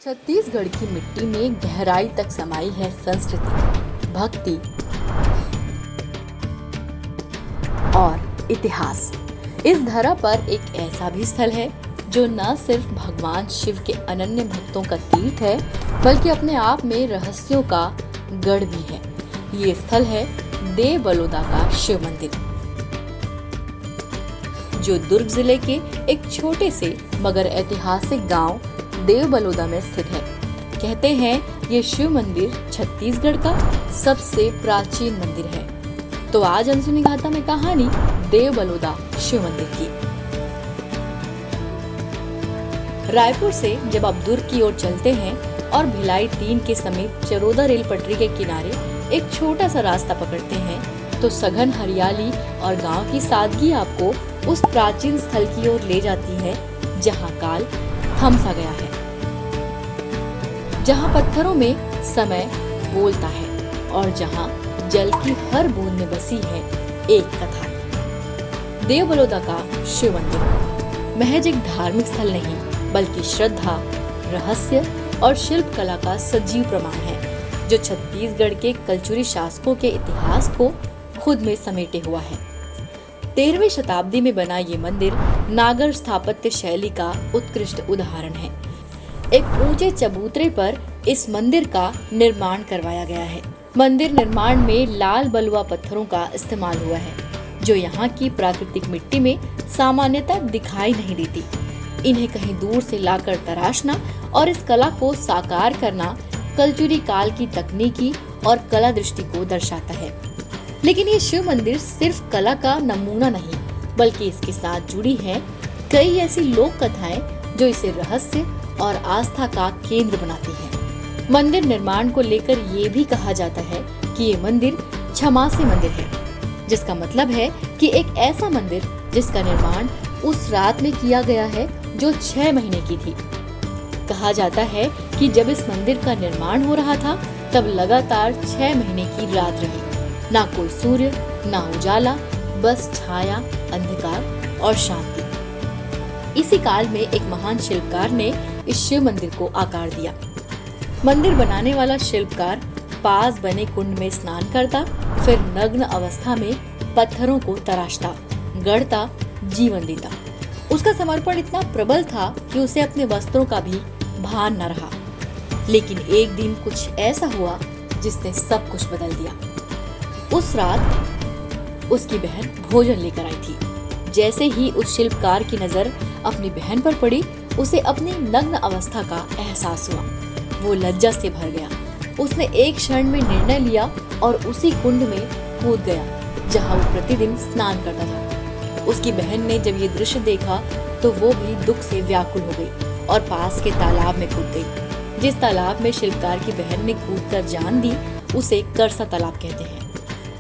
छत्तीसगढ़ की मिट्टी में गहराई तक समाई है संस्कृति, भक्ति और इतिहास। इस धरा पर एक ऐसा भी स्थल है जो न सिर्फ भगवान शिव के अनन्य भक्तों का तीर्थ है, बल्कि अपने आप में रहस्यों का गढ़ भी है। ये स्थल है देव बलौदा का शिव मंदिर, जो दुर्ग जिले के एक छोटे से मगर ऐतिहासिक गांव देव बलौदा में स्थित है। कहते हैं ये शिव मंदिर छत्तीसगढ़ का सबसे प्राचीन मंदिर है। तो आज अनसुनी गाथा में कहानी देव बलौदा शिव मंदिर की। रायपुर से जब आप दुर्ग की ओर चलते हैं और भिलाई 3 के समीप चरोदा रेल पटरी के किनारे एक छोटा सा रास्ता पकड़ते हैं, तो सघन हरियाली और गांव की सादगी आपको उस प्राचीन स्थल की ओर ले जाती है जहां काल थम सा गया है, जहां पत्थरों में समय बोलता है और जहां जल की हर बूंद में बसी है एक कथा। देव बलौदा का शिव मंदिर महज एक धार्मिक स्थल नहीं, बल्कि श्रद्धा, रहस्य और शिल्प कला का सजीव प्रमाण है, जो छत्तीसगढ़ के कलचुरी शासकों के इतिहास को खुद में समेटे हुआ है। 13वीं शताब्दी में बना ये मंदिर नागर स्थापत्य शैली का उत्कृष्ट उदाहरण है। एक ऊंचे चबूतरे पर इस मंदिर का निर्माण करवाया गया है। मंदिर निर्माण में लाल बलुआ पत्थरों का इस्तेमाल हुआ है, जो यहाँ की प्राकृतिक मिट्टी में सामान्यतः दिखाई नहीं देती। इन्हें कहीं दूर से लाकर तराशना और इस कला को साकार करना कलचुरी काल की तकनीकी और कला दृष्टि को दर्शाता है। लेकिन ये शिव मंदिर सिर्फ कला का नमूना नहीं, बल्कि इसके साथ जुड़ी हैं कई ऐसी लोक कथाएं जो इसे रहस्य और आस्था का केंद्र बनाती हैं। मंदिर निर्माण को लेकर ये भी कहा जाता है कि ये मंदिर छमासी मंदिर है, जिसका मतलब है कि एक ऐसा मंदिर जिसका निर्माण उस रात में किया गया है जो 6 महीने की थी। कहा जाता है कि जब इस मंदिर का निर्माण हो रहा था, तब लगातार 6 महीने की रात रही। ना कोई सूर्य, ना उजाला, बस छाया, अंधकार और शांति। इसी काल में एक महान शिल्पकार ने इस शिव मंदिर को आकार दिया। मंदिर बनाने वाला शिल्पकार पास बने कुंड में स्नान करता, फिर नग्न अवस्था में पत्थरों को तराशता, गढ़ता, जीवन देता। उसका समर्पण इतना प्रबल था कि उसे अपने वस्त्रों का भी भान न रहा। लेकिन एक दिन कुछ ऐसा हुआ जिसने सब कुछ बदल दिया। उस रात उसकी बहन भोजन लेकर आई थी। जैसे ही उस शिल्पकार की नजर अपनी बहन पर पड़ी, उसे अपनी नग्न अवस्था का एहसास हुआ। वो लज्जा से भर गया। उसने एक क्षण में निर्णय लिया और उसी कुंड में कूद गया जहां वो प्रतिदिन स्नान करता था। उसकी बहन ने जब ये दृश्य देखा तो वो भी दुख से व्याकुल हो गई और पास के तालाब में कूद गई। जिस तालाब में शिल्पकार की बहन ने कूदकर जान दी, उसे करसा तालाब कहते हैं।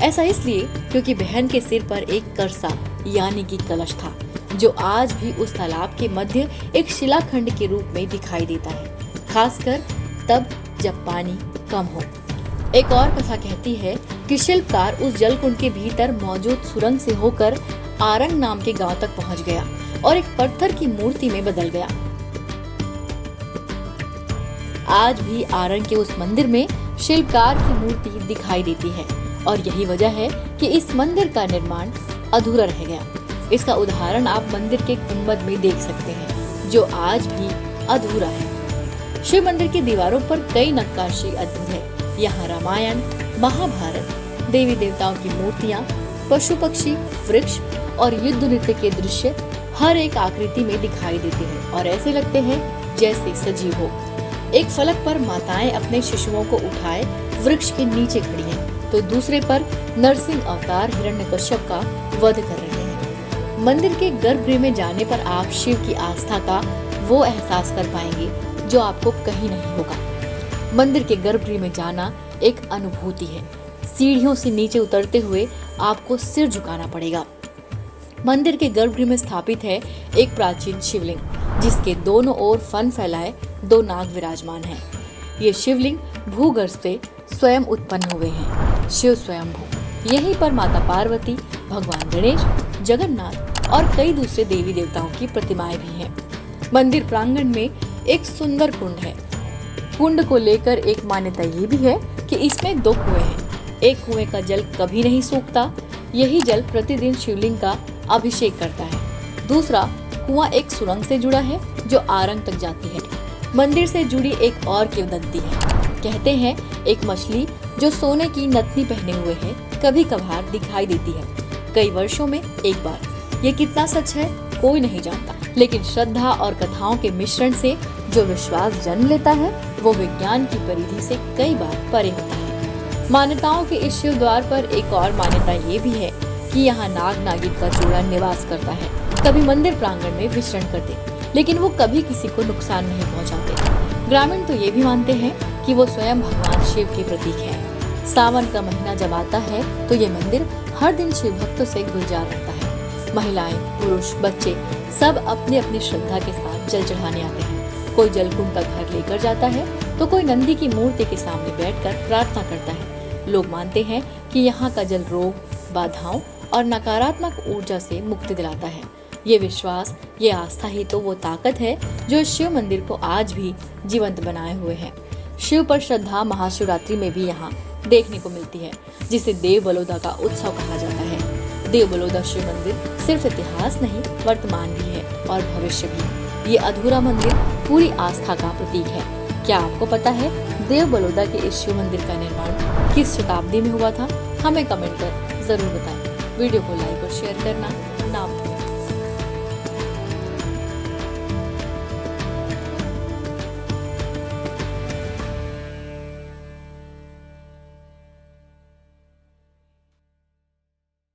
ऐसा इसलिए क्योंकि बहन के सिर पर एक करसा यानी कि कलश था, जो आज भी उस तालाब के मध्य एक शिलाखंड के रूप में दिखाई देता है, खासकर तब जब पानी कम हो। एक और कथा कहती है कि शिल्पकार उस जलकुंड के भीतर मौजूद सुरंग से होकर आरंग नाम के गांव तक पहुंच गया और एक पत्थर की मूर्ति में बदल गया। आज भी आरंग के उस मंदिर में शिल्पकार की मूर्ति दिखाई देती है और यही वजह है कि इस मंदिर का निर्माण अधूरा रह गया। इसका उदाहरण आप मंदिर के गुंबद में देख सकते हैं, जो आज भी अधूरा है। शिव मंदिर की दीवारों पर कई नक्काशी अद्भुत है। यहाँ रामायण, महाभारत, देवी देवताओं की मूर्तियाँ, पशु पक्षी, वृक्ष और युद्ध नृत्य के दृश्य हर एक आकृति में दिखाई देते हैं और ऐसे लगते हैं जैसे सजीव हो। एक फलक पर माताएं अपने शिशुओं को उठाए वृक्ष के नीचे खड़ी हैं, तो दूसरे पर नरसिंह अवतार हिरण्यकश्यप का वध कर रहे हैं। मंदिर के गर्भगृह में जाने पर आप शिव की आस्था का वो एहसास कर पाएंगे जो आपको कहीं नहीं होगा। मंदिर के गर्भगृह में जाना एक अनुभूति है। सीढ़ियों से नीचे उतरते हुए आपको सिर झुकाना पड़ेगा। मंदिर के गर्भगृह में स्थापित है एक प्राचीन शिवलिंग, जिसके दोनों ओर फन फैलाए 2 नाग विराजमान हैं। ये शिवलिंग भूगर्भ से स्वयं उत्पन्न हुए हैं। शिव स्वयंभू। यहीं पर माता पार्वती, भगवान गणेश, जगन्नाथ और कई दूसरे देवी देवताओं की प्रतिमाएं भी हैं। मंदिर प्रांगण में एक सुंदर कुंड है, कुंड को लेकर एक मान्यता ये भी है कि इसमें 2 कुएं हैं। एक कुएं का जल कभी नहीं सूखता, यही जल प्रतिदिन शिवलिंग का अभिषेक करता है। दूसरा कुआं एक सुरंग से जुड़ा है जो आरंग तक जाती है। मंदिर से जुड़ी एक और किंवदंती है। कहते हैं एक मछली जो सोने की नथनी पहने हुए है कभी कभार दिखाई देती है, कई वर्षों में एक बार। ये कितना सच है कोई नहीं जानता, लेकिन श्रद्धा और कथाओं के मिश्रण से जो विश्वास जन्म लेता है वो विज्ञान की परिधि से कई बार परे होता है। मान्यताओं के इस शिव द्वार पर एक और मान्यता ये भी है कि यहाँ नाग नागिन का जोड़ा निवास करता है। कभी मंदिर प्रांगण में विचरण करते, लेकिन वो कभी किसी को नुकसान नहीं पहुँचाते। ग्रामीण तो ये भी मानते हैं कि वो स्वयं भगवान शिव के प्रतीक है। सावन का महीना जब आता है तो ये मंदिर हर दिन शिव भक्तों से गुलजार रहता है। महिलाएं, पुरुष, बच्चे सब अपनी अपनी श्रद्धा के साथ जल चढ़ाने आते हैं। कोई जल कुंड का घर लेकर जाता है तो कोई नंदी की मूर्ति के सामने बैठकर प्रार्थना करता है। लोग मानते हैं कि यहाँ का जल रोग, बाधाओं और नकारात्मक ऊर्जा से मुक्ति दिलाता है। ये विश्वास, ये आस्था ही तो वो ताकत है जो शिव मंदिर को आज भी जीवंत बनाए हुए है। शिव पर श्रद्धा महाशिवरात्रि में भी यहाँ देखने को मिलती है, जिसे देव बलौदा का उत्सव कहा जाता है। देव बलौदा शिव मंदिर सिर्फ इतिहास नहीं, वर्तमान भी है और भविष्य भी। ये अधूरा मंदिर पूरी आस्था का प्रतीक है। क्या आपको पता है देव बलौदा के इस शिव मंदिर का निर्माण किस शताब्दी में हुआ था? हमें कमेंट कर जरूर बताएं। वीडियो को लाइक और शेयर करना ना भूलें।